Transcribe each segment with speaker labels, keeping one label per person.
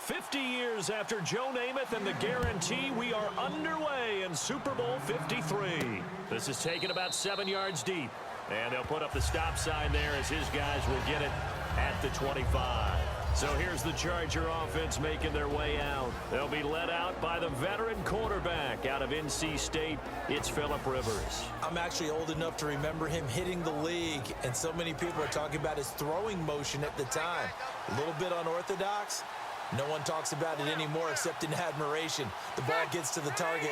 Speaker 1: 50 years after Joe Namath and the guarantee, we are underway in Super Bowl 53. This is taken about 7 yards deep. And they'll put up the stop sign there as his guys will get it at the 25. So here's the Charger offense making their way out. They'll be led out by the veteran quarterback out of NC State. It's Phillip Rivers.
Speaker 2: I'm actually old enough to remember him hitting the league, and so many people are talking about his throwing motion at the time. A little bit unorthodox. No one talks about it anymore except in admiration. The ball gets to the target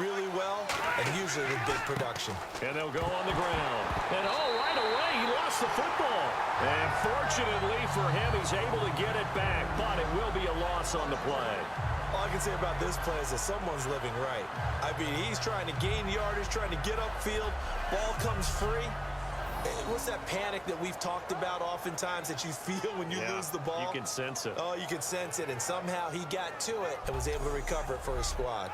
Speaker 2: really well, and usually with big production.
Speaker 1: And they'll go on the ground. And right away, he lost the football. And fortunately for him, he's able to get it back, but it will be a loss on the play.
Speaker 2: All I can say about this play is that someone's living right. I mean, he's trying to gain yardage, trying to get upfield. Ball comes free. What's that panic that we've talked about oftentimes that you feel when you lose the ball?
Speaker 1: You can sense it.
Speaker 2: Oh, you can sense it, and somehow he got to it and was able to recover it for his squad.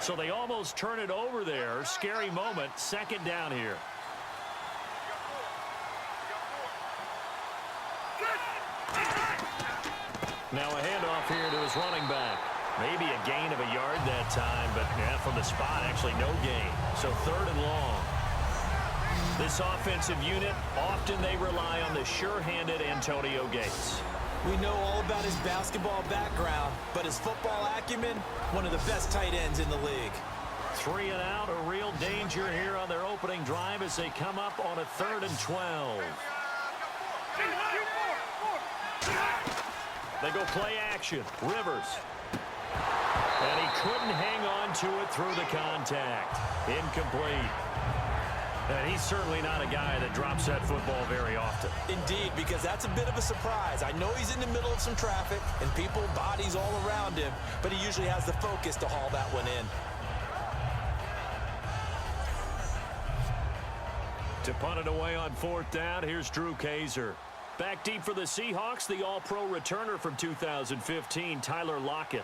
Speaker 1: So they almost turn it over there. Scary moment. Second down here. Now a handoff here to his running back. Maybe a gain of a yard that time, but from the spot, actually no gain. So third and long. This offensive unit, often they rely on the sure-handed Antonio Gates.
Speaker 2: We know all about his basketball background, but his football acumen, one of the best tight ends in the league.
Speaker 1: 3 and out, a real danger here on their opening drive as they come up on a 3rd and 12. They go play action. Rivers. And he couldn't hang on to it through the contact. Incomplete. And he's certainly not a guy that drops that football very often.
Speaker 2: Indeed, because that's a bit of a surprise. I know he's in the middle of some traffic and people, bodies all around him, but he usually has the focus to haul that one in.
Speaker 1: To punt it away on 4th down, here's Drew Kaiser. Back deep for the Seahawks, the All-Pro returner from 2015, Tyler Lockett.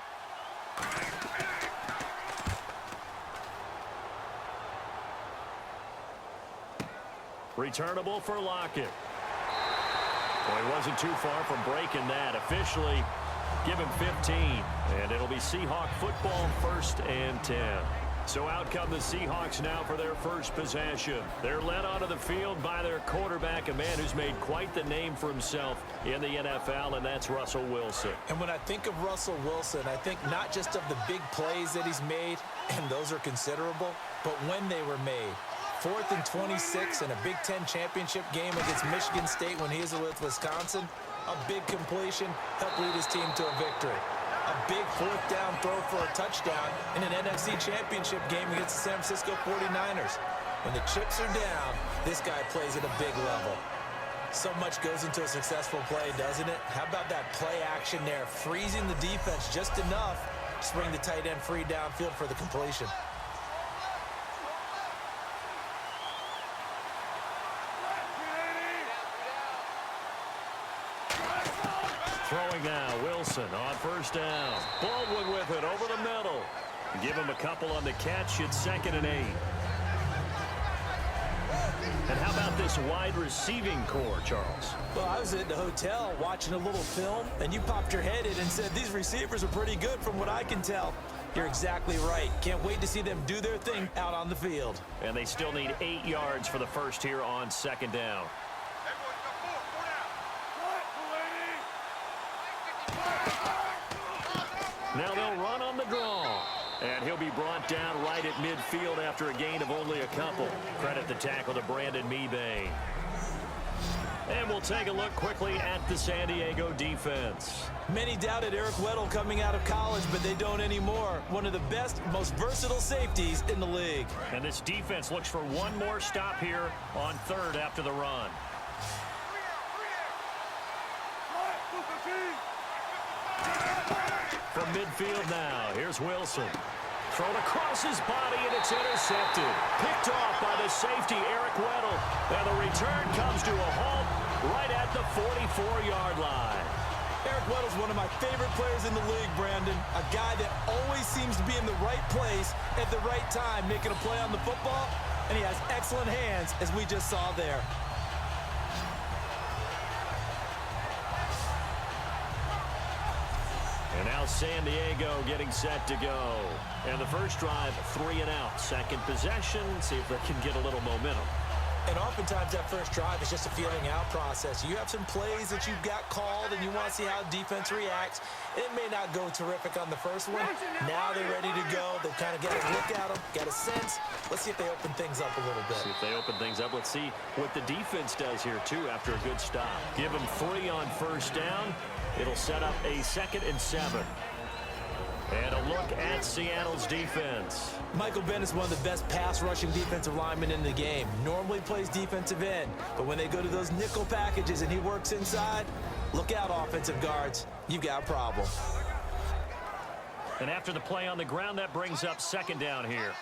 Speaker 1: Returnable for Lockett. Well, he wasn't too far from breaking that. Officially, give him 15. And it'll be Seahawk football, 1st and 10. So out come the Seahawks now for their first possession. They're led onto the field by their quarterback, a man who's made quite the name for himself in the NFL, and that's Russell Wilson.
Speaker 2: And when I think of Russell Wilson, I think not just of the big plays that he's made, and those are considerable, but when they were made. 4th and 26 in a Big Ten championship game against Michigan State when he was with Wisconsin. A big completion helped lead his team to a victory. A big 4th down throw for a touchdown in an NFC championship game against the San Francisco 49ers. When the chips are down, this guy plays at a big level. So much goes into a successful play, doesn't it? How about that play action there, freezing the defense just enough to bring the tight end free downfield for the completion.
Speaker 1: Throwing now, Wilson on 1st down. Baldwin with it over the middle. Give him a couple on the catch. It's 2nd and 8. And how about this wide receiving core, Charles?
Speaker 2: Well, I was at the hotel watching a little film, and you popped your head in and said, these receivers are pretty good from what I can tell. You're exactly right. Can't wait to see them do their thing out on the field.
Speaker 1: And they still need 8 yards for the first here on 2nd down. Now they'll run on the draw. And he'll be brought down right at midfield after a gain of only a couple. Credit the tackle to Brandon Mebane. And we'll take a look quickly at the San Diego defense.
Speaker 2: Many doubted Eric Weddle coming out of college, but they don't anymore. One of the best, most versatile safeties in the league.
Speaker 1: And this defense looks for one more stop here on 3rd after the run. From midfield now, here's Wilson. Thrown across his body, and it's intercepted. Picked off by the safety, Eric Weddle. And the return comes to a halt right at the 44-yard line.
Speaker 2: Eric Weddle's one of my favorite players in the league, Brandon. A guy that always seems to be in the right place at the right time, making a play on the football, and he has excellent hands, as we just saw there.
Speaker 1: And now now San Diego getting set to go. And the first drive, 3 and out. Second possession, see if they can get a little momentum.
Speaker 2: And oftentimes that first drive is just a feeling out process. You have some plays that you've got called and you want to see how defense reacts. It may not go terrific on the first one. Now they're ready to go. They've kind of got a look at them, got a sense. Let's see if they open things up a little bit.
Speaker 1: See if they open things up. Let's see what the defense does here, too, after a good stop. Give them 3 on first down. It'll set up a 2nd and 7. And a look at Seattle's defense.
Speaker 2: Michael Bennett is one of the best pass-rushing defensive linemen in the game. Normally plays defensive end, but when they go to those nickel packages and he works inside, look out, offensive guards. You've got a problem.
Speaker 1: And after the play on the ground, that brings up 2nd down here.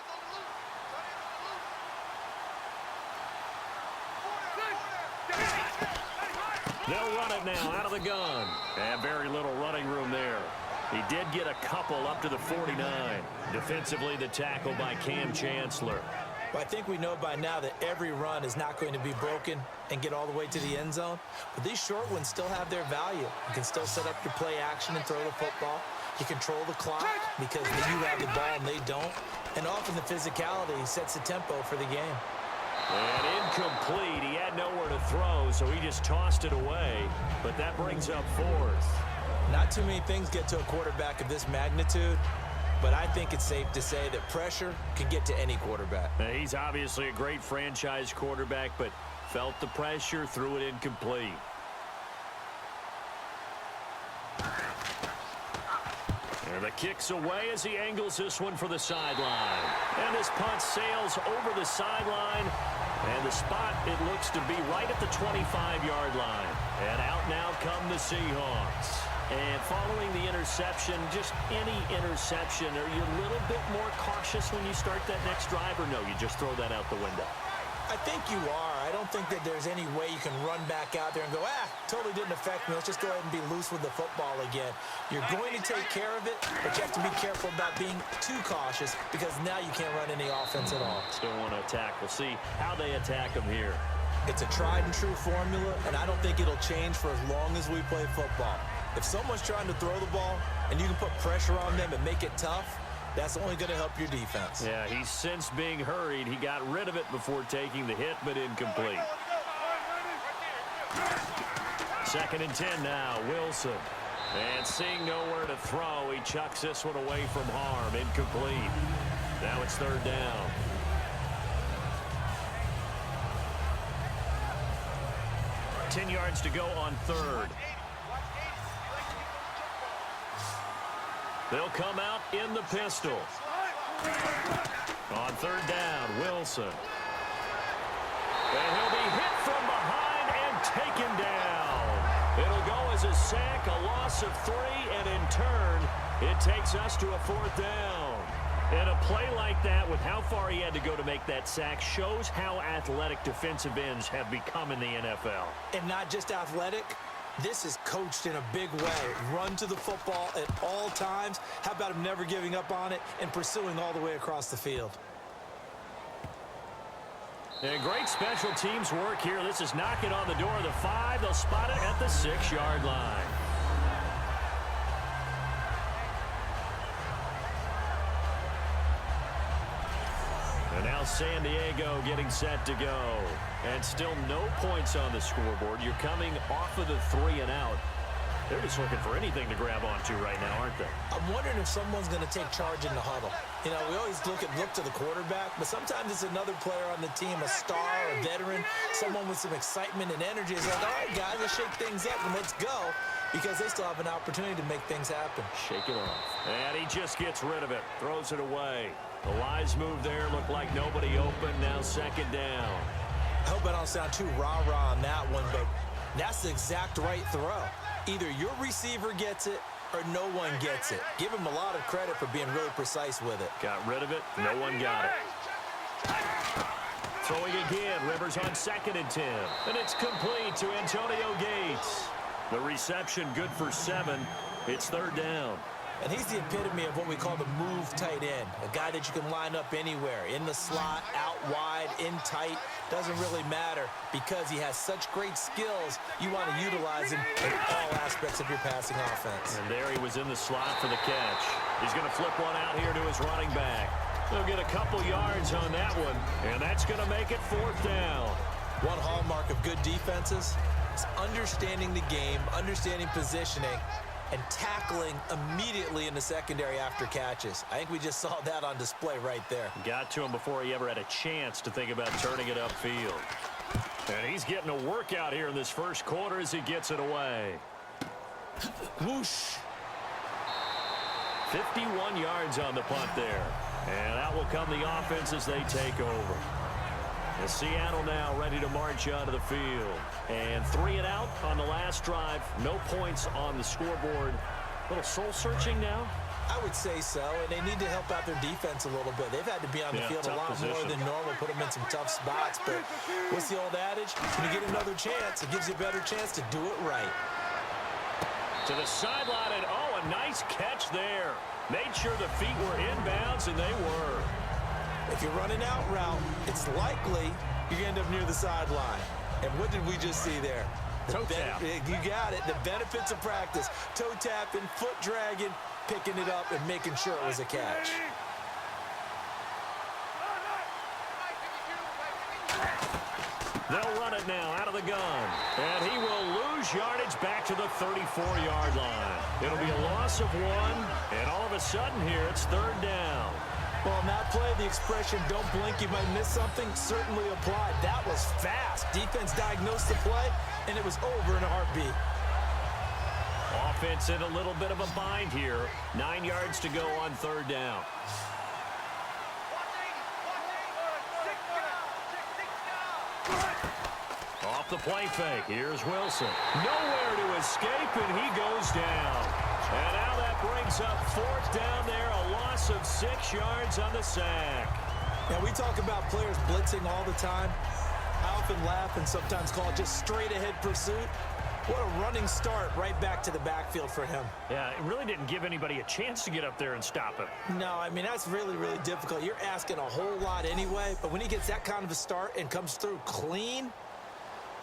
Speaker 1: They'll run it now out of the gun. And very little running room there. He did get a couple up to the 49. Defensively, the tackle by Cam Chancellor.
Speaker 2: Well, I think we know by now that every run is not going to be broken and get all the way to the end zone. But these short ones still have their value. You can still set up your play action and throw the football. You control the clock because you have the ball and they don't. And often the physicality sets the tempo for the game.
Speaker 1: And incomplete. He had nowhere to throw, so he just tossed it away. But that brings up 4th.
Speaker 2: Not too many things get to a quarterback of this magnitude, but I think it's safe to say that pressure can get to any quarterback.
Speaker 1: Now, he's obviously a great franchise quarterback, but felt the pressure, threw it incomplete. And the kick's away as he angles this one for the sideline. And this punt sails over the sideline. And the spot, it looks to be right at the 25-yard line. And out now come the Seahawks. And following the interception, just any interception, are you a little bit more cautious when you start that next drive, or no, you just throw that out the window?
Speaker 2: I think you are. I don't think that there's any way you can run back out there and go, totally didn't affect me. Let's just go ahead and be loose with the football again. You're going to take care of it, but you have to be careful about being too cautious because now you can't run any offense at all.
Speaker 1: Still want to attack. We'll see how they attack them here.
Speaker 2: It's a tried and true formula, and I don't think it'll change for as long as we play football. If someone's trying to throw the ball and you can put pressure on them and make it tough, that's only going to help your defense.
Speaker 1: Yeah, he's since being hurried. He got rid of it before taking the hit, but incomplete. 2nd and 10 now, Wilson. And seeing nowhere to throw, he chucks this one away from harm. Incomplete. Now it's 3rd down. Ten yards to go on 3rd. They'll come out in the pistol. On 3rd down, Wilson. And he'll be hit from behind and taken down. It'll go as a sack, a loss of 3, and in turn, it takes us to a 4th down. And a play like that, with how far he had to go to make that sack, shows how athletic defensive ends have become in the NFL.
Speaker 2: And not just athletic. This is coached in a big way. Run to the football at all times. How about him never giving up on it and pursuing all the way across the field?
Speaker 1: And great special teams work here. This is knocking on the door of the 5. They'll spot it at the 6-yard line. And now San Diego getting set to go. And still no points on the scoreboard. You're coming off of the 3 and out. They're just looking for anything to grab onto right now, aren't they?
Speaker 2: I'm wondering if someone's going to take charge in the huddle. You know, we always look to the quarterback, but sometimes it's another player on the team, a star, a veteran, someone with some excitement and energy. It's like, all right, guys, let's shake things up and let's go, because they still have an opportunity to make things happen.
Speaker 1: Shake it off. And he just gets rid of it, throws it away. The wise move there, looked like nobody open. Now 2nd down.
Speaker 2: I hope I don't sound too rah-rah on that one, but that's the exact right throw. Either your receiver gets it or no one gets it. Give him a lot of credit for being really precise with it.
Speaker 1: Got rid of it. No one got it. Throwing again. Rivers on 2nd and 10. And it's complete to Antonio Gates. The reception good for 7. It's 3rd down.
Speaker 2: And he's the epitome of what we call the move tight end, a guy that you can line up anywhere, in the slot, out wide, in tight. Doesn't really matter because he has such great skills. You want to utilize him in all aspects of your passing offense.
Speaker 1: And there he was in the slot for the catch. He's going to flip one out here to his running back. He'll get a couple yards on that one, and that's going to make it 4th down.
Speaker 2: One hallmark of good defenses is understanding the game, understanding positioning, and tackling immediately in the secondary after catches. I think we just saw that on display right there.
Speaker 1: Got to him before he ever had a chance to think about turning it upfield. And he's getting a workout here in this first quarter as he gets it away.
Speaker 2: Whoosh.
Speaker 1: 51 yards on the punt there. And out will come the offense as they take over. And Seattle now ready to march onto the field. And 3 and out on the last drive. No points on the scoreboard. A little soul-searching now?
Speaker 2: I would say so, and they need to help out their defense a little bit. They've had to be on the field a lot more than normal, put them in some tough spots. But what's the old adage? When you get another chance, it gives you a better chance to do it right.
Speaker 1: To the sideline, and oh, a nice catch there. Made sure the feet were inbounds, and they were.
Speaker 2: If you're running out route, it's likely you're going to end up near the sideline. And what did we just see there?
Speaker 1: Toe tap.
Speaker 2: You got it. The benefits of practice. Toe tapping, foot dragging, picking it up, and making sure it was a catch.
Speaker 1: They'll run it now out of the gun. And he will lose yardage back to the 34-yard line. It'll be a loss of 1. And all of a sudden here, it's 3rd down.
Speaker 2: Well, on that play, the expression, don't blink, you might miss something, certainly applied. That was fast. Defense diagnosed the play, and it was over in a heartbeat.
Speaker 1: Offense in a little bit of a bind here. 9 yards to go on 3rd down. Off the play fake. Here's Wilson. Nowhere to escape, and he goes down. And now that brings up 4th down there, a loss of 6 yards on the sack.
Speaker 2: Now, we talk about players blitzing all the time. I often laugh and sometimes call it just straight-ahead pursuit. What a running start right back to the backfield for him.
Speaker 1: Yeah, it really didn't give anybody a chance to get up there and stop him.
Speaker 2: No, I mean, that's really, really difficult. You're asking a whole lot anyway, but when he gets that kind of a start and comes through clean,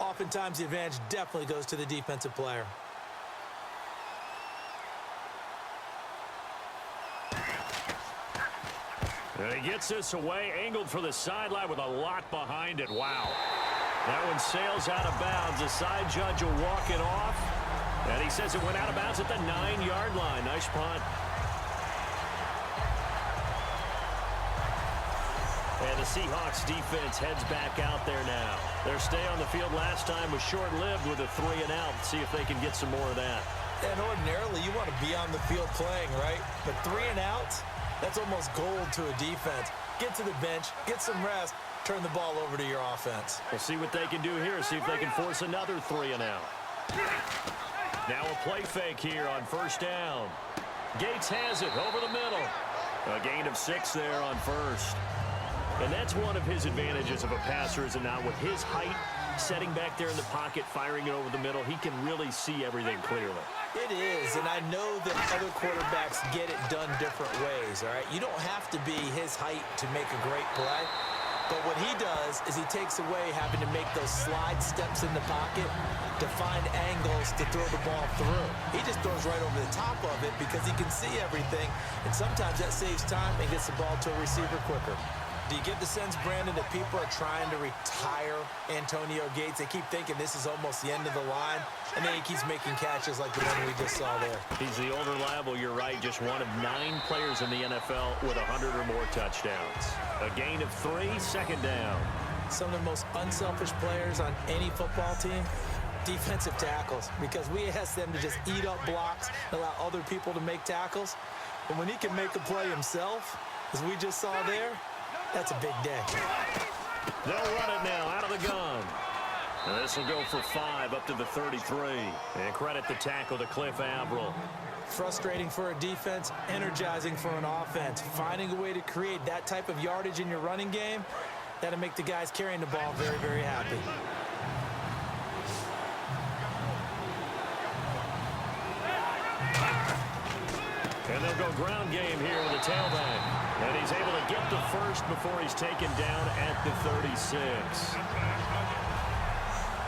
Speaker 2: oftentimes the advantage definitely goes to the defensive player.
Speaker 1: And he gets this away, angled for the sideline with a lot behind it. Wow. That one sails out of bounds. The side judge will walk it off. And he says it went out of bounds at the 9-yard line. Nice punt. And the Seahawks defense heads back out there now. Their stay on the field last time was short-lived with a 3 and out. See if they can get some more of that.
Speaker 2: And ordinarily, you want to be on the field playing, right? But 3 and outs, that's almost gold to a defense. Get to the bench, get some rest, turn the ball over to your offense.
Speaker 1: We'll see what they can do here. See if they can force another 3 and out. Now a play fake here on 1st down. Gates has it over the middle. A gain of 6 there on 1st. And that's one of his advantages of a passer, is it not? With his height, setting back there in the pocket, firing it over the middle, he can really see everything clearly.
Speaker 2: It is, and I know that other quarterbacks get it done different ways, all right? You don't have to be his height to make a great play. But what he does is he takes away having to make those slide steps in the pocket to find angles to throw the ball through. He just throws right over the top of it because he can see everything, and sometimes that saves time and gets the ball to a receiver quicker. Do you get the sense, Brandon, that people are trying to retire Antonio Gates? They keep thinking this is almost the end of the line, and then he keeps making catches like the one we just saw there.
Speaker 1: He's the old reliable, you're right, just one of 9 players in the NFL with 100 or more touchdowns. A gain of 3, 2nd down.
Speaker 2: Some of the most unselfish players on any football team, defensive tackles, because we ask them to just eat up blocks, allow other people to make tackles. But when he can make a play himself, as we just saw there, that's a big day.
Speaker 1: They'll run it now out of the gun. And this will go for 5 up to the 33. And credit the tackle to Cliff Averill.
Speaker 2: Frustrating for a defense, energizing for an offense. Finding a way to create that type of yardage in your running game, that'll make the guys carrying the ball very, very happy.
Speaker 1: And they'll go ground game here with a tailback. And he's able to get the first before he's taken down at the 36.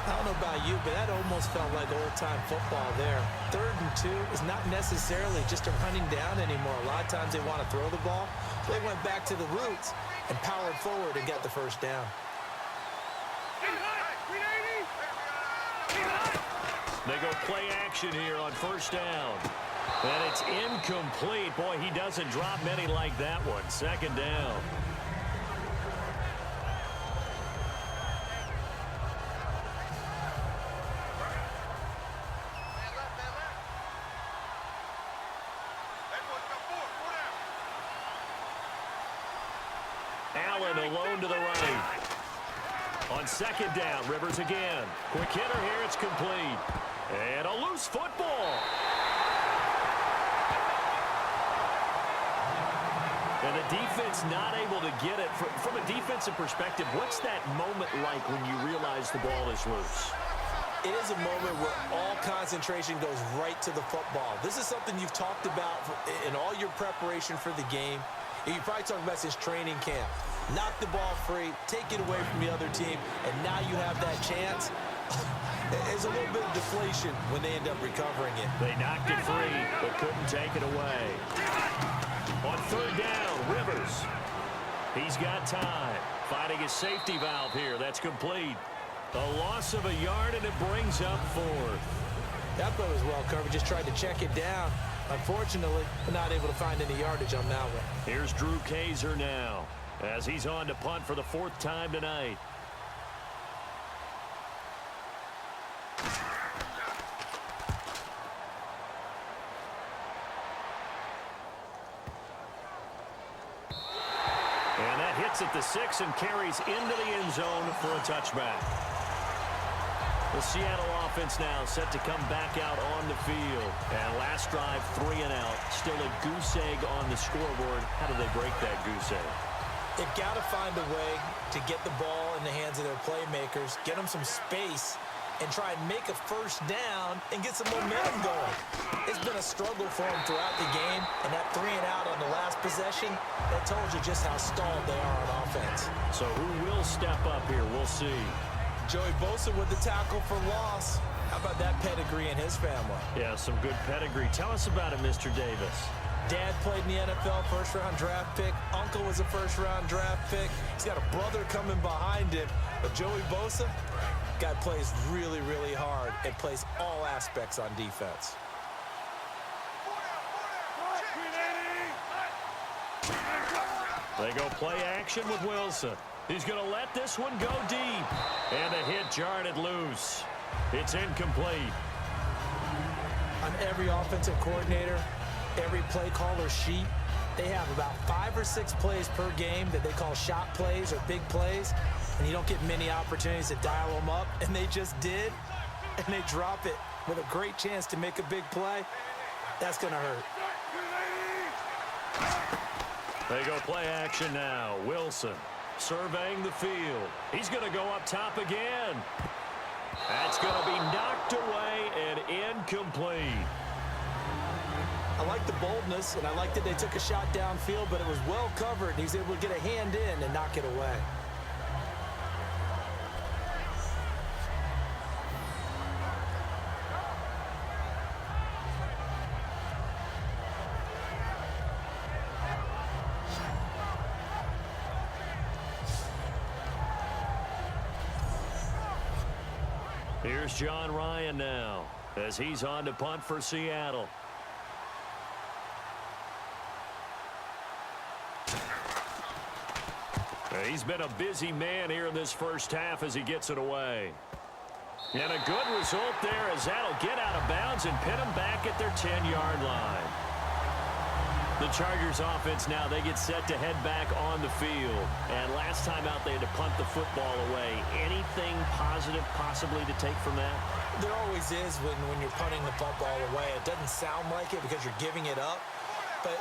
Speaker 2: I don't know about you, but that almost felt like old-time football there. 3rd and 2 is not necessarily just a running down anymore. A lot of times they want to throw the ball. They went back to the roots and powered forward and got the first down.
Speaker 1: They go play action here on first down. And it's incomplete. Boy, he doesn't drop many like that one. 2nd down. Allen alone to the right. On 2nd down, Rivers again. Quick hitter here, it's complete. And a loose football. And the defense not able to get it. From a defensive perspective, what's that moment like when you realize the ball is loose?
Speaker 2: It is a moment where all concentration goes right to the football. This is something you've talked about in all your preparation for the game. You probably talked about since training camp. Knock the ball free, take it away from the other team, and now you have that chance. There's a little bit of deflation when they end up recovering it.
Speaker 1: They knocked it free, but couldn't take it away. On 3rd down, Rivers. He's got time. Finding his safety valve here. That's complete. A loss of a yard, and it brings up 4th.
Speaker 2: That play was well covered. Just tried to check it down. Unfortunately, not able to find any yardage on that one.
Speaker 1: Here's Drew Kaiser now, as he's on to punt for the 4th time tonight. And that hits at the 6 and carries into the end zone for a touchback. The Seattle offense now set to come back out on the field. And last drive, 3 and out. Still a goose egg on the scoreboard. How do they break that goose egg?
Speaker 2: They've got to find a way to get the ball in the hands of their playmakers, get them some space, and try and make a first down and get some momentum going. It's been a struggle for them throughout the game, and that 3 and out on the last possession, that told you just how stalled they are on offense.
Speaker 1: So who will step up here? We'll see.
Speaker 2: Joey Bosa with the tackle for loss. How about that pedigree in his family?
Speaker 1: Yeah, some good pedigree. Tell us about it, Mr. Davis.
Speaker 2: Dad played in the NFL, first-round draft pick. Uncle was a first-round draft pick. He's got a brother coming behind him. But Joey Bosa, guy plays really, really hard and plays all aspects on defense.
Speaker 1: They go play action with Wilson. He's going to let this one go deep. And the hit jarred it loose. It's incomplete.
Speaker 2: On every offensive coordinator, every play caller sheet, they have about 5 or 6 plays per game that they call shot plays or big plays. And you don't get many opportunities to dial them up. And they just did. And they drop it with a great chance to make a big play. That's going to hurt.
Speaker 1: They go play action now. Wilson surveying the field. He's going to go up top again. That's going to be knocked away and incomplete.
Speaker 2: I like the boldness, and I like that they took a shot downfield, but it was well covered. He's able to get a hand in and knock it away.
Speaker 1: Here's John Ryan now as he's on to punt for Seattle. He's been a busy man here in this first half as he gets it away. And a good result there as that'll get out of bounds and pin them back at their 10-yard line. The Chargers offense now, they get set to head back on the field. And last time out, they had to punt the football away. Anything positive possibly to take from that?
Speaker 2: There always is when you're punting the football away. It doesn't sound like it because you're giving it up, but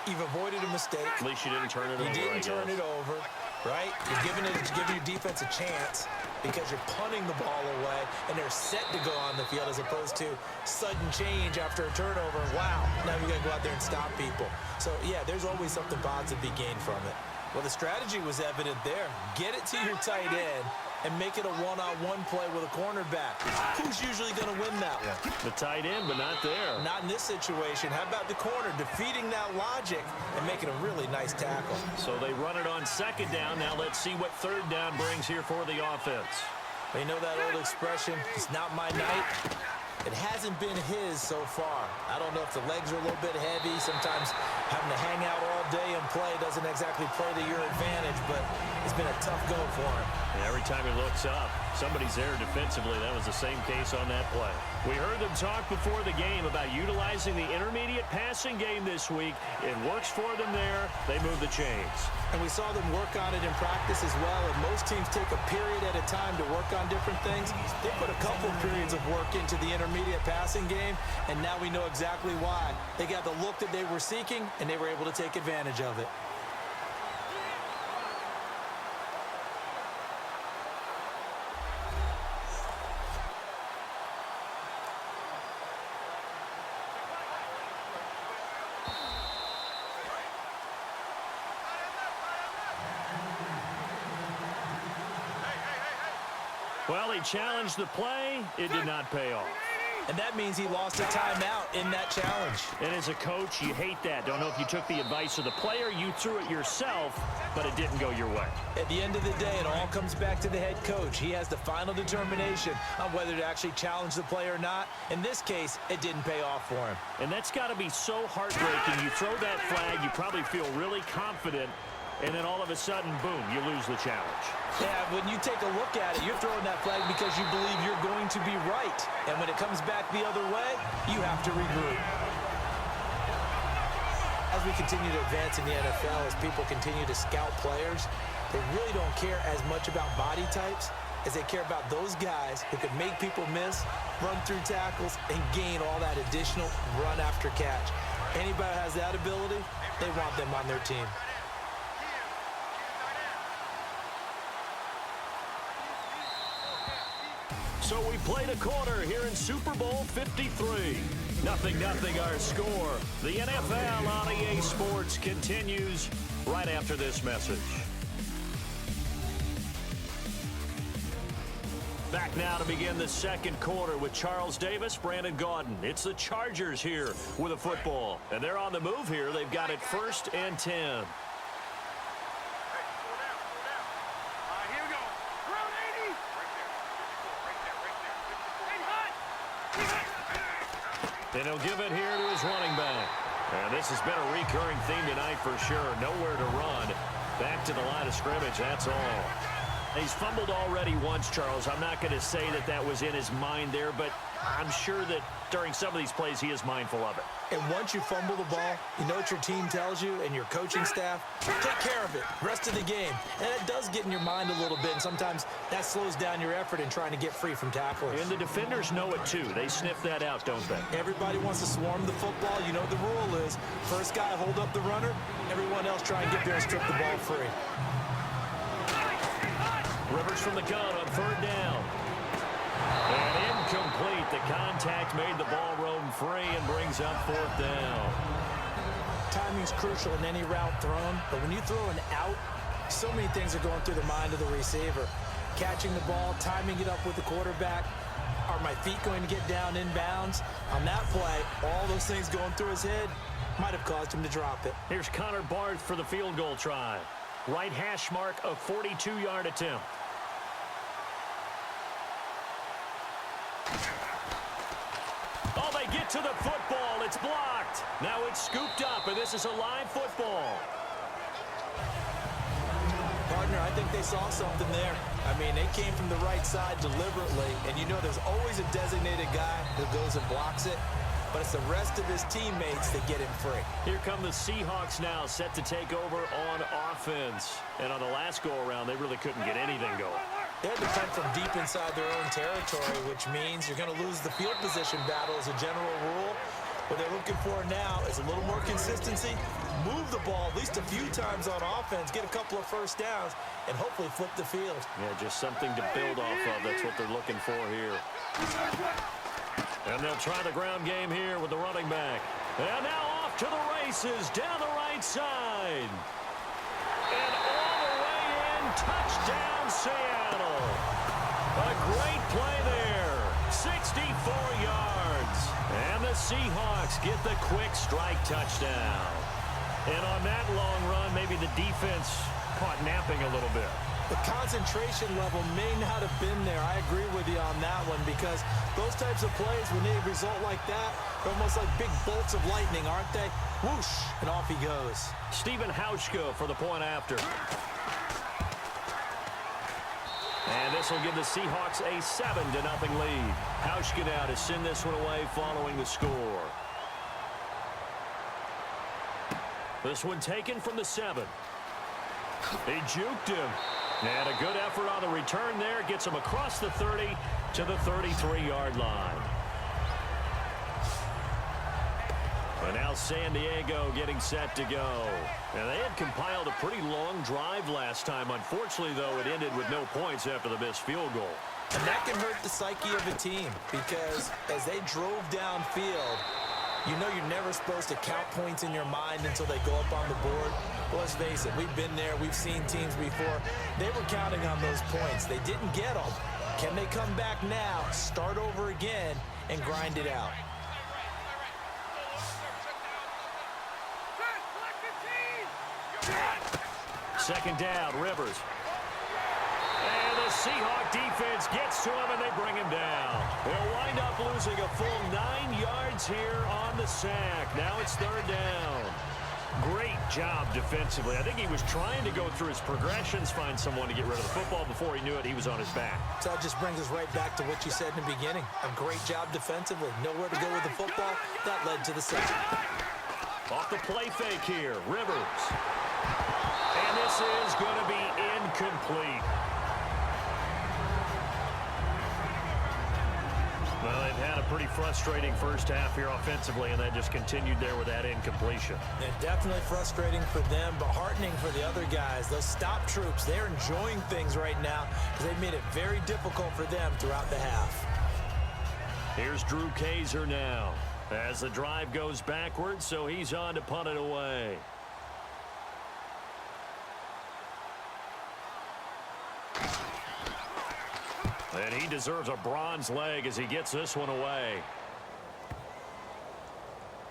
Speaker 2: you've avoided a mistake.
Speaker 1: At least you didn't turn it over.
Speaker 2: You didn't turn it over. right? You're giving your defense a chance because you're punting the ball away, and they're set to go on the field as opposed to sudden change after a turnover. Wow, now you got to go out there and stop people. So, yeah, there's always something positive to be gained from it. Well, the strategy was evident there. Get it to your tight end and make it a one-on-one play with a cornerback. Who's usually going to win that one?
Speaker 1: The tight end, but not there.
Speaker 2: Not in this situation. How about the corner defeating that logic and making a really nice tackle?
Speaker 1: So they run it on second down. Now let's see what third down brings here for the offense.
Speaker 2: You know that old expression, it's not my night? It hasn't been his so far. I don't know if the legs are a little bit heavy. Sometimes having to hang out all day and play doesn't exactly play to your advantage, but it's been a tough go for him.
Speaker 1: And every time he looks up, somebody's there defensively. That was the same case on that play. We heard them talk before the game about utilizing the intermediate passing game this week. It works for them there. They move the chains.
Speaker 2: And we saw them work on it in practice as well, and most teams take a period at a time to work on different things. They put a couple periods of work into the intermediate passing game, and now we know exactly why. They got the look that they were seeking, and they were able to take advantage of it.
Speaker 1: Well, he challenged the play. It did not pay off.
Speaker 2: And that means he lost a timeout in that challenge.
Speaker 1: And as a coach, you hate that. Don't know if you took the advice of the player, you threw it yourself, but it didn't go your way.
Speaker 2: At the end of the day, it all comes back to the head coach. He has the final determination on whether to actually challenge the play or not. In this case, it didn't pay off for him.
Speaker 1: And that's got to be so heartbreaking. You throw that flag, you probably feel really confident, and then all of a sudden, boom, you lose the challenge.
Speaker 2: Yeah, when you take a look at it, you're throwing that flag because you believe you're going to be right. And when it comes back the other way, you have to regroup. As we continue to advance in the NFL, as people continue to scout players, they really don't care as much about body types as they care about those guys who can make people miss, run through tackles, and gain all that additional run after catch. Anybody who has that ability, they want them on their team.
Speaker 1: So we played a quarter here in Super Bowl 53. 0-0 our score. The NFL on EA Sports continues right after this message. Back now to begin the second quarter with Charles Davis, Brandon Gaudin. It's the Chargers here with a football. And they're on the move here. They've got it 1st and 10. And he'll give it here to his running back. And this has been a recurring theme tonight for sure. Nowhere to run. Back to the line of scrimmage, that's all. He's fumbled already once, Charles. I'm not going to say that that was in his mind there, but I'm sure that during some of these plays he is mindful of it.
Speaker 2: And once you fumble the ball, you know what your team tells you and your coaching staff? Take care of it, rest of the game. And it does get in your mind a little bit, and sometimes that slows down your effort in trying to get free from tacklers.
Speaker 1: And the defenders know it too. They sniff that out, don't they?
Speaker 2: Everybody wants to swarm the football. You know what the rule is. First guy hold up the runner, everyone else try and get there and strip the ball free.
Speaker 1: Rivers from the gun on 3rd down. And incomplete. The contact made the ball roam free and brings up 4th down.
Speaker 2: Timing's crucial in any route thrown, but when you throw an out, so many things are going through the mind of the receiver. Catching the ball, timing it up with the quarterback. Are my feet going to get down in bounds? On that play, all those things going through his head might have caused him to drop it.
Speaker 1: Here's Connor Barth for the field goal try. Right hash mark, a 42-yard attempt. Oh, they get to the football. It's blocked. Now it's scooped up, and this is a live football.
Speaker 2: Partner, I think they saw something there. I mean, they came from the right side deliberately, and you know there's always a designated guy who goes and blocks it, but it's the rest of his teammates that get him free.
Speaker 1: Here come the Seahawks now, set to take over on offense. And on the last go-around, they really couldn't get anything going.
Speaker 2: They had to come from deep inside their own territory, which means you're going to lose the field position battle as a general rule. What they're looking for now is a little more consistency, move the ball at least a few times on offense, get a couple of first downs, and hopefully flip the field.
Speaker 1: Yeah, just something to build off of. That's what they're looking for here. And they'll try the ground game here with the running back. And now off to the races down the right side. And all the way in, touchdown Seattle. A great play there, 64 yards. And the Seahawks get the quick strike touchdown. And on that long run, maybe the defense caught napping a little bit.
Speaker 2: The concentration level may not have been there. I agree with you on that one because those types of plays, when they result like that, they're almost like big bolts of lightning, aren't they? Whoosh, and off he goes.
Speaker 1: Stephen Hauschka for the point after. And this will give the Seahawks a 7-0 lead. Hauschka now to send this one away following the score. This one taken from the 7. He juked him. And a good effort on the return there. Gets him across the 30 to the 33-yard line. And now San Diego getting set to go. And they had compiled a pretty long drive last time. Unfortunately, though, it ended with no points after the missed field goal.
Speaker 2: And that can hurt the psyche of a team because as they drove downfield, you know you're never supposed to count points in your mind until they go up on the board. Well, let's face it, we've been there. We've seen teams before. They were counting on those points. They didn't get them. Can they come back now, start over again, and grind it out?
Speaker 1: Second down, Rivers. And the Seahawk defense gets to him, and they bring him down. They'll wind up losing a full 9 yards here on the sack. Now it's third down. Great job defensively. I think he was trying to go through his progressions, find someone to get rid of the football. Before he knew it, he was on his back.
Speaker 2: So that just brings us right back to what you said in the beginning. A great job defensively. Nowhere to go with the football. That led to the sack.
Speaker 1: Off the play fake here, Rivers. And this is going to be incomplete. Well, they've had a pretty frustrating first half here offensively, and they just continued there with that incompletion.
Speaker 2: Yeah, definitely frustrating for them, but heartening for the other guys. Those stop troops, they're enjoying things right now because they've made it very difficult for them throughout the half.
Speaker 1: Here's Drew Kaiser now as the drive goes backwards, so he's on to punt it away. And he deserves a bronze leg as he gets this one away.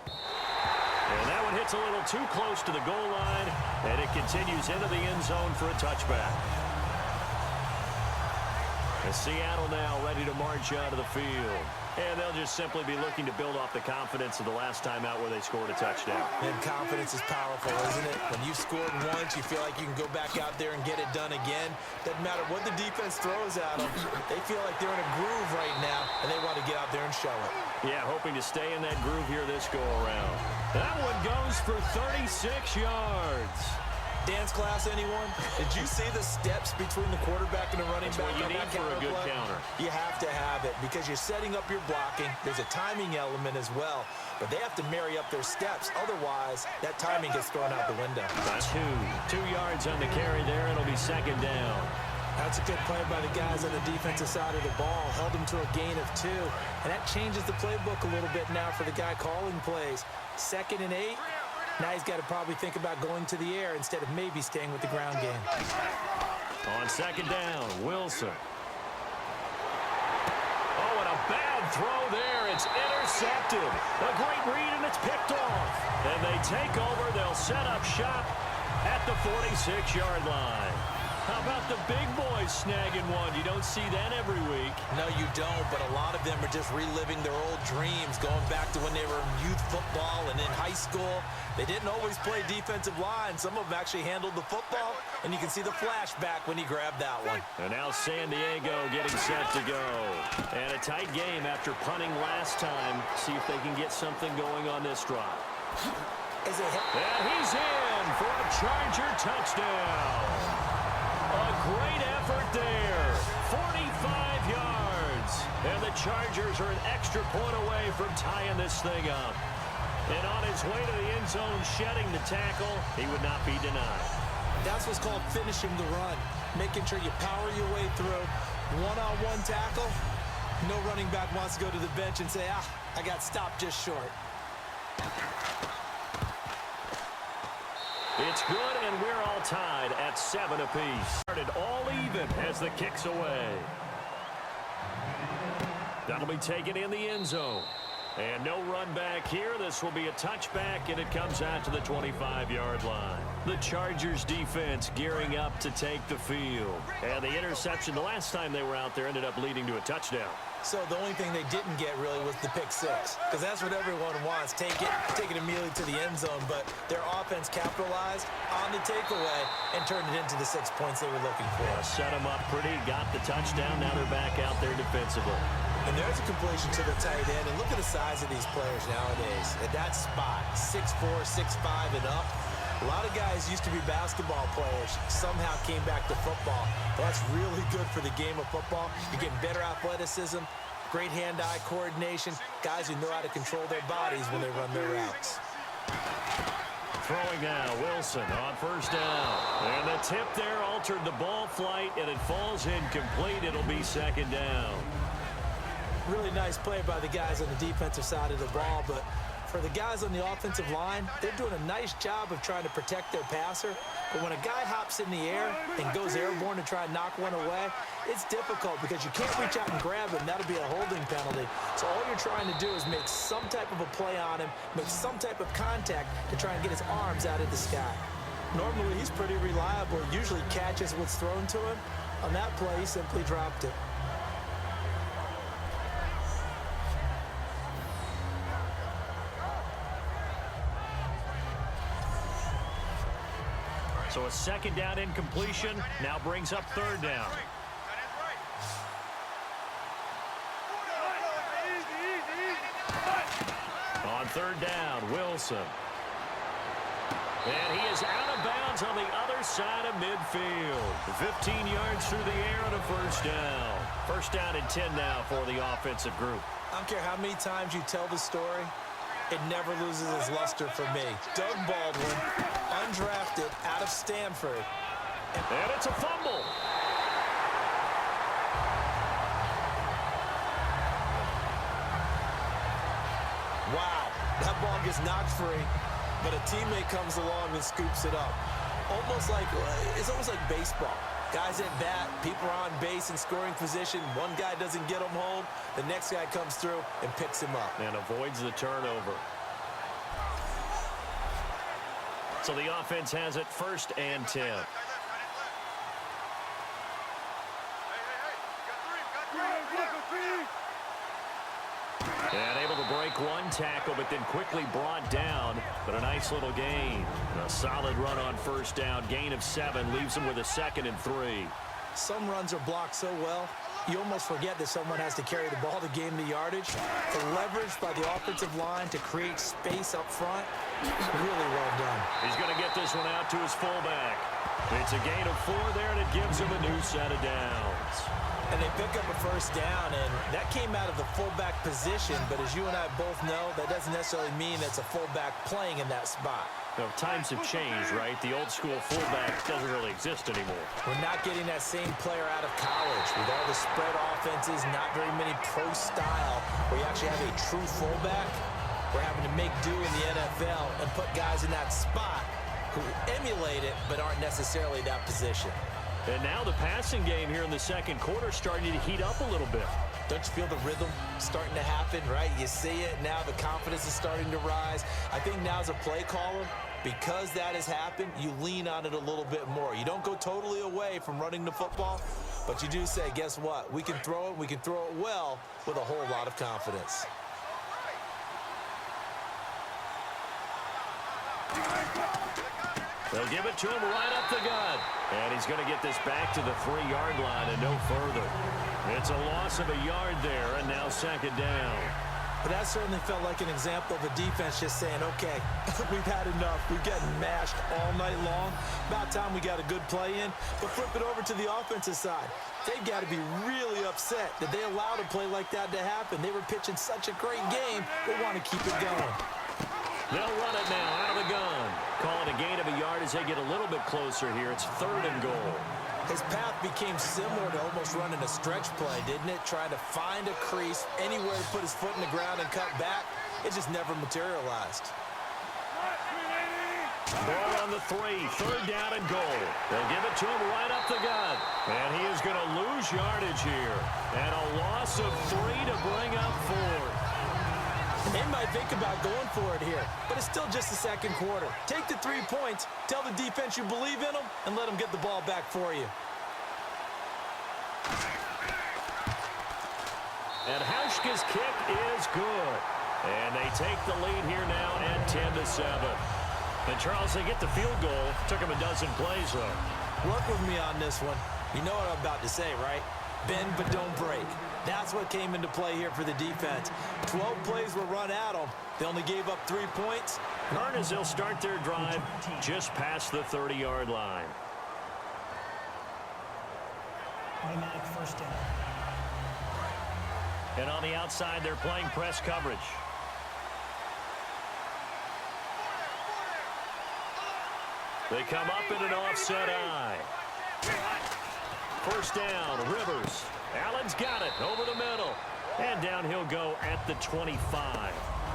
Speaker 1: And that one hits a little too close to the goal line, and it continues into the end zone for a touchback. And Seattle now ready to march out of the field. And they'll just simply be looking to build off the confidence of the last time out where they scored a touchdown.
Speaker 2: And confidence is powerful, isn't it? When you've scored once, you feel like you can go back out there and get it done again. Doesn't matter what the defense throws at them. They feel like they're in a groove right now, and they want to get out there and show it.
Speaker 1: Yeah, hoping to stay in that groove here this go-around. That one goes for 36 yards.
Speaker 2: Dance class, anyone? Did you see the steps between the quarterback and the running back?
Speaker 1: That's what you need for a good counter.
Speaker 2: You have to have it because you're setting up your blocking. There's a timing element as well, but they have to marry up their steps. Otherwise, that timing gets thrown out the window.
Speaker 1: That's 2 yards on the carry there. It'll be second down.
Speaker 2: That's a good play by the guys on the defensive side of the ball. Held them to a gain of 2, and that changes the playbook a little bit now for the guy calling plays. 2nd and 8. Now he's got to probably think about going to the air instead of maybe staying with the ground game.
Speaker 1: On second down, Wilson. Oh, and a bad throw there. It's intercepted. A great read, and it's picked off. And they take over. They'll set up shop at the 46-yard line. How about the big boys snagging one? You don't see that every week.
Speaker 2: No, you don't, but a lot of them are just reliving their old dreams, going back to when they were in youth football and in high school. They didn't always play defensive line. Some of them actually handled the football, and you can see the flashback when he grabbed that one.
Speaker 1: And now San Diego getting set to go. And a tight game after punting last time. See if they can get something going on this drive.
Speaker 2: Is it hit?
Speaker 1: And he's in for a Charger touchdown. A great effort there. 45 yards. And the Chargers are an extra point away from tying this thing up. And on his way to the end zone, shedding the tackle, he would not be denied.
Speaker 2: That's what's called finishing the run, making sure you power your way through. One-on-one tackle, no running back wants to go to the bench and say, I got stopped just short.
Speaker 1: It's good, and we're all tied at 7 apiece. Started all even as the kick's away. That'll be taken in the end zone. And no run back here. This will be a touchback, and it comes out to the 25-yard line. The Chargers defense gearing up to take the field. And the interception the last time they were out there ended up leading to a touchdown.
Speaker 2: So the only thing they didn't get really was the pick six, because that's what everyone wants. Take it immediately to the end zone, but their offense capitalized on the takeaway and turned it into the 6 points they were looking for.
Speaker 1: Yeah, set them up pretty, got the touchdown. Now they're back out there defensively.
Speaker 2: And there's a completion to the tight end, and look at the size of these players nowadays. At that spot, 6'4", 6'5", and up. A lot of guys used to be basketball players, somehow came back to football. Well, that's really good for the game of football. You're getting better athleticism, great hand-eye coordination, guys who know how to control their bodies when they run their routes.
Speaker 1: Throwing now, Wilson on first down. And the tip there altered the ball flight, and it falls incomplete. It'll be second down.
Speaker 2: Really nice play by the guys on the defensive side of the ball, but for the guys on the offensive line, they're doing a nice job of trying to protect their passer. But when a guy hops in the air and goes airborne to try and knock one away, it's difficult because you can't reach out and grab him. That'll be a holding penalty. So all you're trying to do is make some type of a play on him, make some type of contact to try and get his arms out of the sky. Normally, he's pretty reliable. Usually catches what's thrown to him. On that play, he simply dropped it.
Speaker 1: So a second down incompletion now brings up third down. On third down, Wilson. And he is out of bounds on the other side of midfield. 15 yards through the air on a first down. First down and 10 now for the offensive group.
Speaker 2: I don't care how many times you tell the story, it never loses its luster for me. Doug Baldwin, undrafted out of Stanford.
Speaker 1: And it's a fumble.
Speaker 2: Wow, that ball gets knocked free, but a teammate comes along and scoops it up. It's almost like baseball. Guys at bat, people are on base in scoring position. One guy doesn't get him home. The next guy comes through and picks him up.
Speaker 1: And avoids the turnover. So the offense has it first and 10. And able to break one tackle, but then quickly brought down. But a nice little gain. A solid run on first down. Gain of 7 leaves him with a 2nd and 3.
Speaker 2: Some runs are blocked so well, you almost forget that someone has to carry the ball to gain the yardage. The leverage by the offensive line to create space up front, really well done.
Speaker 1: He's going to get this one out to his fullback. It's a gain of 4 there, and it gives him a new set of downs.
Speaker 2: And they pick up a first down, and that came out of the fullback position. But as you and I both know, that doesn't necessarily mean that's a fullback playing in that spot.
Speaker 1: Well, times have changed, right? The old school fullback doesn't really exist anymore.
Speaker 2: We're not getting that same player out of college. With all the spread offenses, not very many pro style, where you actually have a true fullback. We're having to make do in the NFL and put guys in that spot who emulate it but aren't necessarily that position.
Speaker 1: And now the passing game here in the second quarter starting to heat up a little bit.
Speaker 2: Don't you feel the rhythm starting to happen, right? You see it, now the confidence is starting to rise. I think now as a play caller, because that has happened, you lean on it a little bit more. You don't go totally away from running the football, but you do say, guess what? We can throw it well with a whole lot of confidence.
Speaker 1: They'll give it to him right up the gut. And he's going to get this back to the 3-yard line and no further. It's a loss of a yard there, and now second down.
Speaker 2: But that certainly felt like an example of a defense just saying, okay, we've had enough. We've gotten mashed all night long. About time we got a good play in. But flip it over to the offensive side. They've got to be really upset that they allowed a play like that to happen. They were pitching such a great game, they want to keep it going.
Speaker 1: They'll run it now out of the gun. Call it a gain of a yard as they get a little bit closer here. It's 3rd and goal.
Speaker 2: His path became similar to almost running a stretch play, didn't it? Trying to find a crease, anywhere to put his foot in the ground and cut back. It just never materialized.
Speaker 1: Ball on the 3, 3rd down and goal. They'll give it to him right up the gut. And he is going to lose yardage here. And a loss of 3 to bring up 4.
Speaker 2: They might think about going for it here, but it's still just the second quarter. Take the 3 points, tell the defense you believe in them, and let them get the ball back for you.
Speaker 1: And Hauschka's kick is good. And they take the lead here now at 10-7. And Charles, they get the field goal. Took him a dozen plays, though.
Speaker 2: Work with me on this one. You know what I'm about to say, right? Bend but don't break. That's what came into play here for the defense. 12 plays were run at them. They only gave up 3 points.
Speaker 1: As they'll start their drive just past the 30-yard line.
Speaker 3: Automatic first down.
Speaker 1: And on the outside, they're playing press coverage. They come up in an offset eye. First down, Rivers. Allen's got it over the middle. And down he'll go at the 25.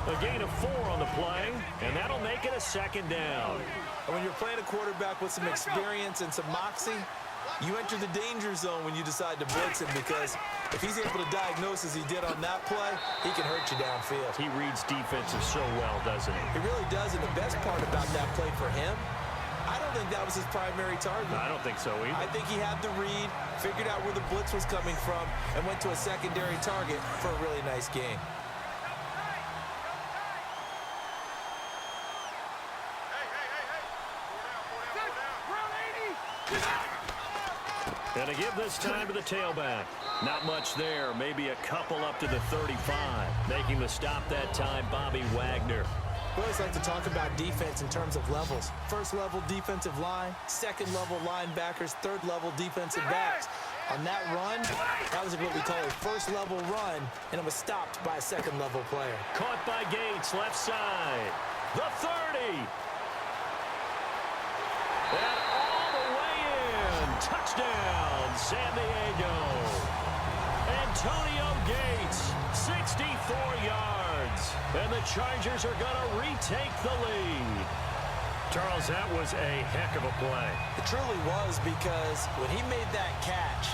Speaker 1: A gain of 4 on the play, and that'll make it a 2nd down.
Speaker 2: And when you're playing a quarterback with some experience and some moxie, you enter the danger zone when you decide to blitz him, because if he's able to diagnose as he did on that play, he can hurt you downfield.
Speaker 1: He reads defenses so well, doesn't he?
Speaker 2: He really does, and the best part about that play for him, I don't think that was his primary target.
Speaker 1: I don't think so either.
Speaker 2: I think he had the read, figured out where the blitz was coming from, and went to a secondary target for a really nice gain.
Speaker 1: Gonna give this time to the tailback. Not much there, maybe a couple up to the 35. Making the stop that time, Bobby Wagner.
Speaker 2: We always like to talk about defense in terms of levels. First level defensive line, second level linebackers, third level defensive backs. On that run, that was what we call a first level run, and it was stopped by a second level player.
Speaker 1: Caught by Gates, left side. The 30. And all the way in. Touchdown, San Diego. Antonio Gates, 64 yards. And the Chargers are going to retake the lead. Charles, that was a heck of a play.
Speaker 2: It truly was, because when he made that catch,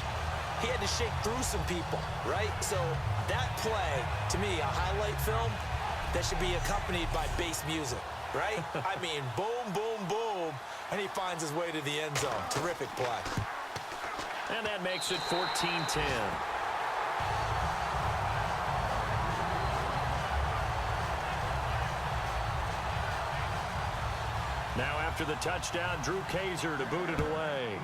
Speaker 2: he had to shake through some people, right? So that play, to me, a highlight film that should be accompanied by bass music, right? I mean, boom, boom, boom, and he finds his way to the end zone. Terrific play.
Speaker 1: And that makes it 14-10. Now after the touchdown, Drew Kaiser to boot it away.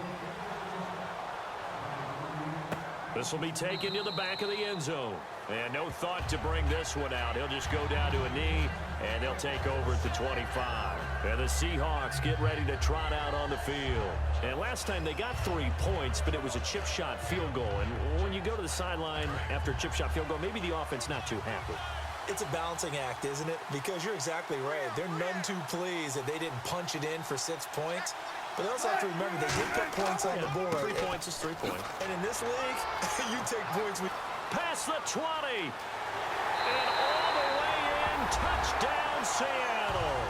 Speaker 1: This will be taken to the back of the end zone. And no thought to bring this one out. He'll just go down to a knee, and they'll take over at the 25. And the Seahawks get ready to trot out on the field. And last time they got 3 points, but it was a chip shot field goal. And when you go to the sideline after a chip shot field goal, maybe the offense not too happy.
Speaker 2: It's a balancing act, isn't it? Because you're exactly right. They're none too pleased that they didn't punch it in for 6 points. But they also have to remember they did put points on the board.
Speaker 1: 3 points is 3 points.
Speaker 2: And in this league, you take points with...
Speaker 1: Past the 20. And all the way in. Touchdown, Seattle.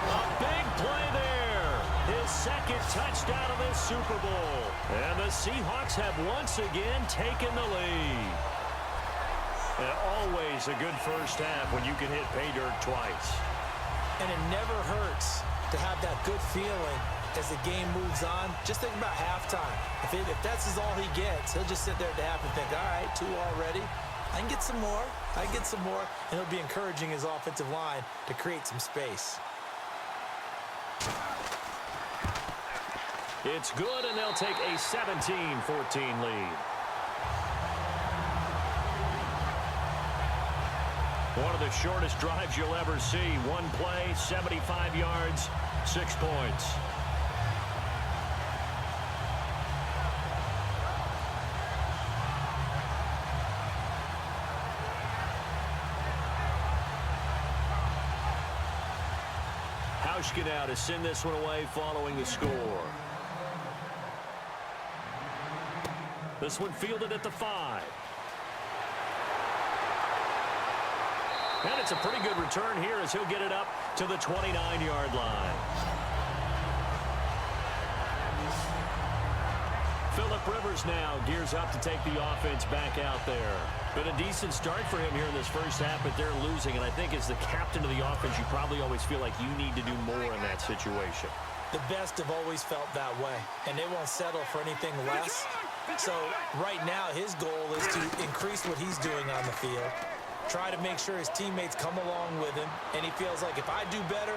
Speaker 1: A big play there. His second touchdown of this Super Bowl. And the Seahawks have once again taken the lead. And always a good first half when you can hit pay dirt twice.
Speaker 2: And it never hurts to have that good feeling as the game moves on. Just think about halftime. If that's all he gets, he'll just sit there at the half and think, all right, 2 already. I can get some more. I can get some more. And he'll be encouraging his offensive line to create some space.
Speaker 1: It's good, and they'll take a 17-14 lead. One of the shortest drives you'll ever see. One play, 75 yards, 6 points. Hauschka now to send this one away following the score. This one fielded at the 5. And it's a pretty good return here as he'll get it up to the 29-yard line. Phillip Rivers now gears up to take the offense back out there. Been a decent start for him here in this first half, but they're losing. And I think as the captain of the offense, you probably always feel like you need to do more in that situation.
Speaker 2: The best have always felt that way, and they won't settle for anything less. So right now his goal is to increase what he's doing on the field, try to make sure his teammates come along with him, and he feels like if I do better...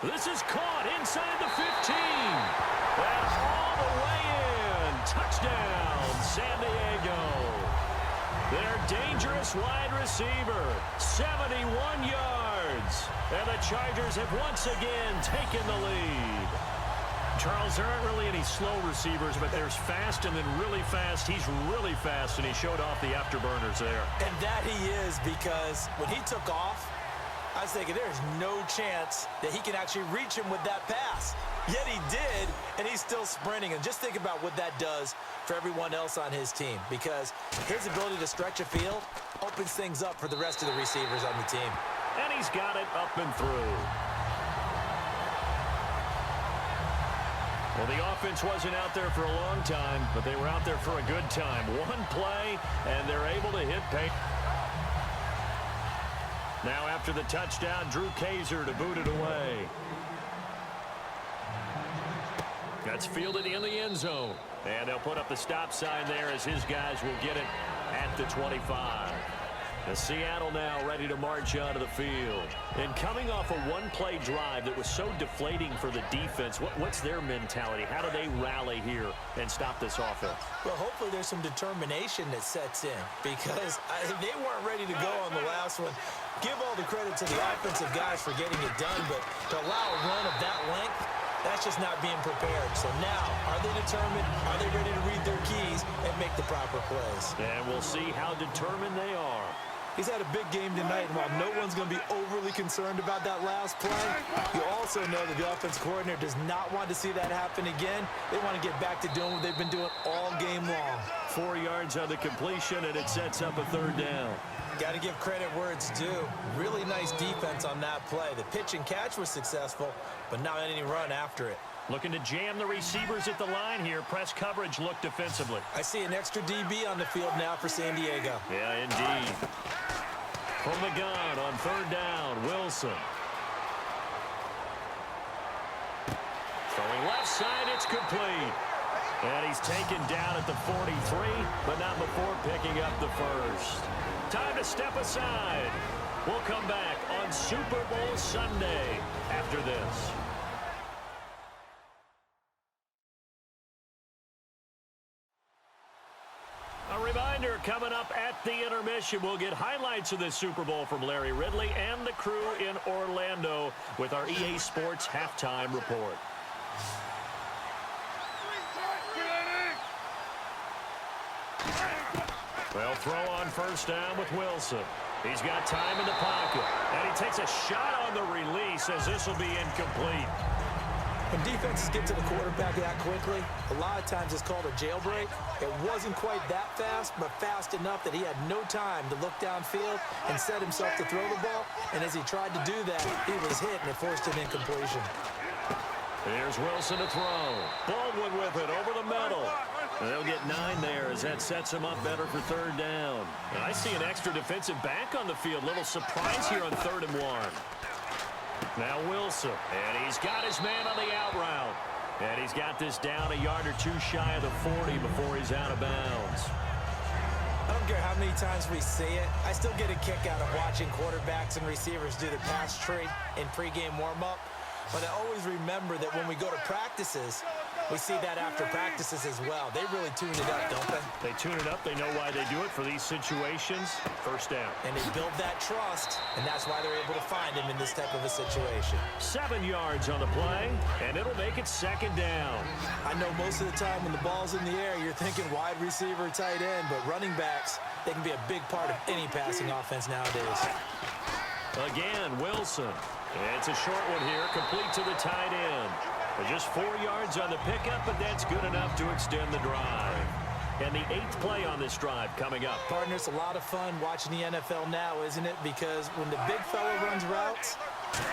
Speaker 1: This is caught inside the 15. And all the way in. Touchdown, San Diego. Their dangerous wide receiver, 71 yards. And the Chargers have once again taken the lead. Charles, there aren't really any slow receivers, but there's fast and then really fast. He's really fast, and he showed off the afterburners there.
Speaker 2: And that he is, because when he took off, I was thinking there's no chance that he can actually reach him with that pass. Yet he did, and he's still sprinting. And just think about what that does for everyone else on his team, because his ability to stretch a field opens things up for the rest of the receivers on the team.
Speaker 1: And he's got it up and through. Well, the offense wasn't out there for a long time, but they were out there for a good time. One play, and they're able to hit pay. Now after the touchdown, Drew Kaiser to boot it away. That's fielded in the end zone. And they'll put up the stop sign there as his guys will get it at the 25. The Seattle now ready to march onto the field. And coming off a one-play drive that was so deflating for the defense, what's their mentality? How do they rally here and stop this offense?
Speaker 2: Well, hopefully there's some determination that sets in, because they weren't ready to go on the last one. Give all the credit to the offensive guys for getting it done, but to allow a run of that length, that's just not being prepared. So now, are they determined? Are they ready to read their keys and make the proper plays?
Speaker 1: And we'll see how determined they are.
Speaker 2: He's had a big game tonight, and while no one's going to be overly concerned about that last play, you also know that the offense coordinator does not want to see that happen again. They want to get back to doing what they've been doing all game long.
Speaker 1: 4 yards on the completion, and it sets up a third down.
Speaker 2: Got to give credit where it's due. Really nice defense on that play. The pitch and catch was successful, but not any run after it.
Speaker 1: Looking to jam the receivers at the line here. Press coverage look defensively.
Speaker 2: I see an extra DB on the field now for San Diego.
Speaker 1: Yeah, indeed. From the gun on third down, Wilson. Throwing left side, it's complete. And he's taken down at the 43, but not before picking up the first. Time to step aside. We'll come back on Super Bowl Sunday after this. A reminder, coming up at the intermission, we'll get highlights of this Super Bowl from Larry Ridley and the crew in Orlando with our EA Sports halftime report. They'll throw on first down with Wilson. He's got time in the pocket, and he takes a shot on the release as this will be incomplete.
Speaker 2: When defenses get to the quarterback that quickly, a lot of times it's called a jailbreak. It wasn't quite that fast, but fast enough that he had no time to look downfield and set himself to throw the ball. And as he tried to do that, he was hit, and it forced an incompletion.
Speaker 1: Here's Wilson to throw. Baldwin with it over the middle. And they'll get 9 there as that sets him up better for third down. And I see an extra defensive back on the field. Little surprise here on 3rd and 1. Now Wilson, and he's got his man on the out route. And he's got this down a yard or two shy of the 40 before he's out of bounds.
Speaker 2: I don't care how many times we see it. I still get a kick out of watching quarterbacks and receivers do the pass tree in pregame warm-up. But I always remember that when we go to practices, we see that after practices as well. They really tune it up, don't they?
Speaker 1: They tune it up. They know why they do it for these situations. First down.
Speaker 2: And they build that trust, and that's why they're able to find him in this type of a situation.
Speaker 1: 7 yards on the play, and it'll make it second down.
Speaker 2: I know most of the time when the ball's in the air, you're thinking wide receiver, tight end, but running backs, they can be a big part of any passing offense nowadays.
Speaker 1: Again, Wilson. It's a short one here, complete to the tight end. Just 4 yards on the pickup, but that's good enough to extend the drive. And the 8th play on this drive coming up.
Speaker 2: Partner, it's a lot of fun watching the NFL now, isn't it? Because when the big fella runs routes,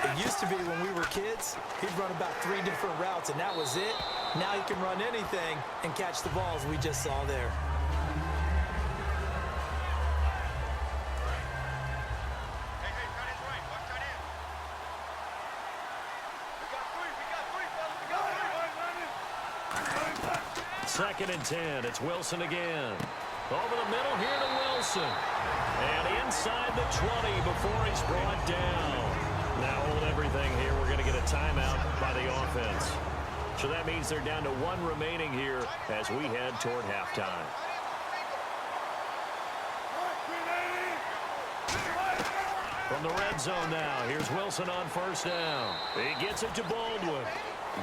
Speaker 2: it used to be when we were kids, he'd run about 3 different routes, and that was it. Now he can run anything and catch the balls we just saw there.
Speaker 1: Second and 10. It's Wilson again. Over the middle here to Wilson. And inside the 20 before he's brought down. Now hold everything here. We're going to get a timeout by the offense. So that means they're down to 1 remaining here as we head toward halftime. From the red zone now, here's Wilson on first down. He gets it to Baldwin.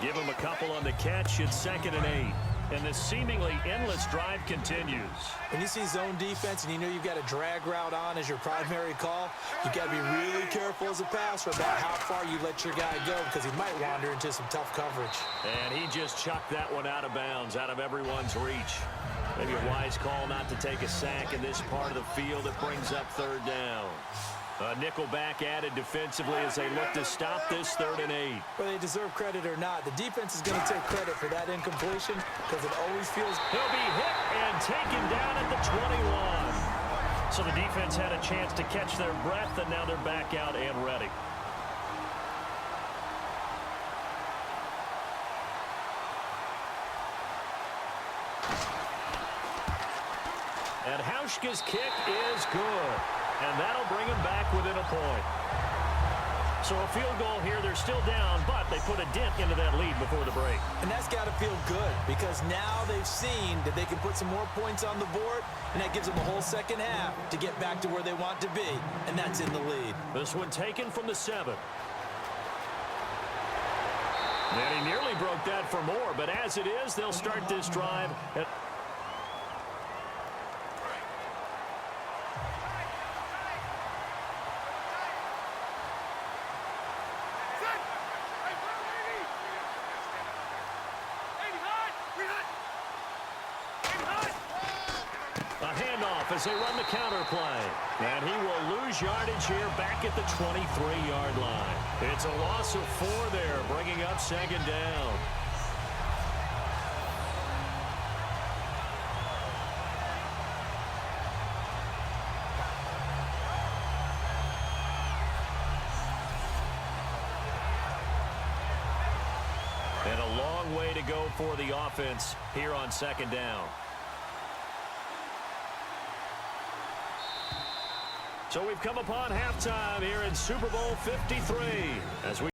Speaker 1: Give him a couple on the catch. It's 2nd and 8. And this seemingly endless drive continues.
Speaker 2: When you see zone defense and you know you've got a drag route on as your primary call, you've got to be really careful as a passer about how far you let your guy go because he might wander into some tough coverage.
Speaker 1: And he just chucked that one out of bounds, out of everyone's reach. Maybe a wise call not to take a sack in this part of the field that brings up 3rd down. A nickel back added defensively as they look to stop this 3rd and 8.
Speaker 2: Whether they deserve credit or not, the defense is going to take credit for that incompletion because it always feels...
Speaker 1: He'll be hit and taken down at the 21. So the defense had a chance to catch their breath, and now they're back out and ready. And Hauschka's kick is good. And that'll bring him back within a point. So a field goal here, they're still down, but they put a dent into that lead before the break.
Speaker 2: And that's got to feel good because now they've seen that they can put some more points on the board, and that gives them a whole second half to get back to where they want to be, and that's in the lead.
Speaker 1: This one taken from the 7. And he nearly broke that for more, but as it is, they'll start this drive at... as they run the counter play. And he will lose yardage here back at the 23-yard line. It's a loss of 4 there, bringing up 2nd down. And a long way to go for the offense here on 2nd down. So we've come upon halftime here in Super Bowl 53 as we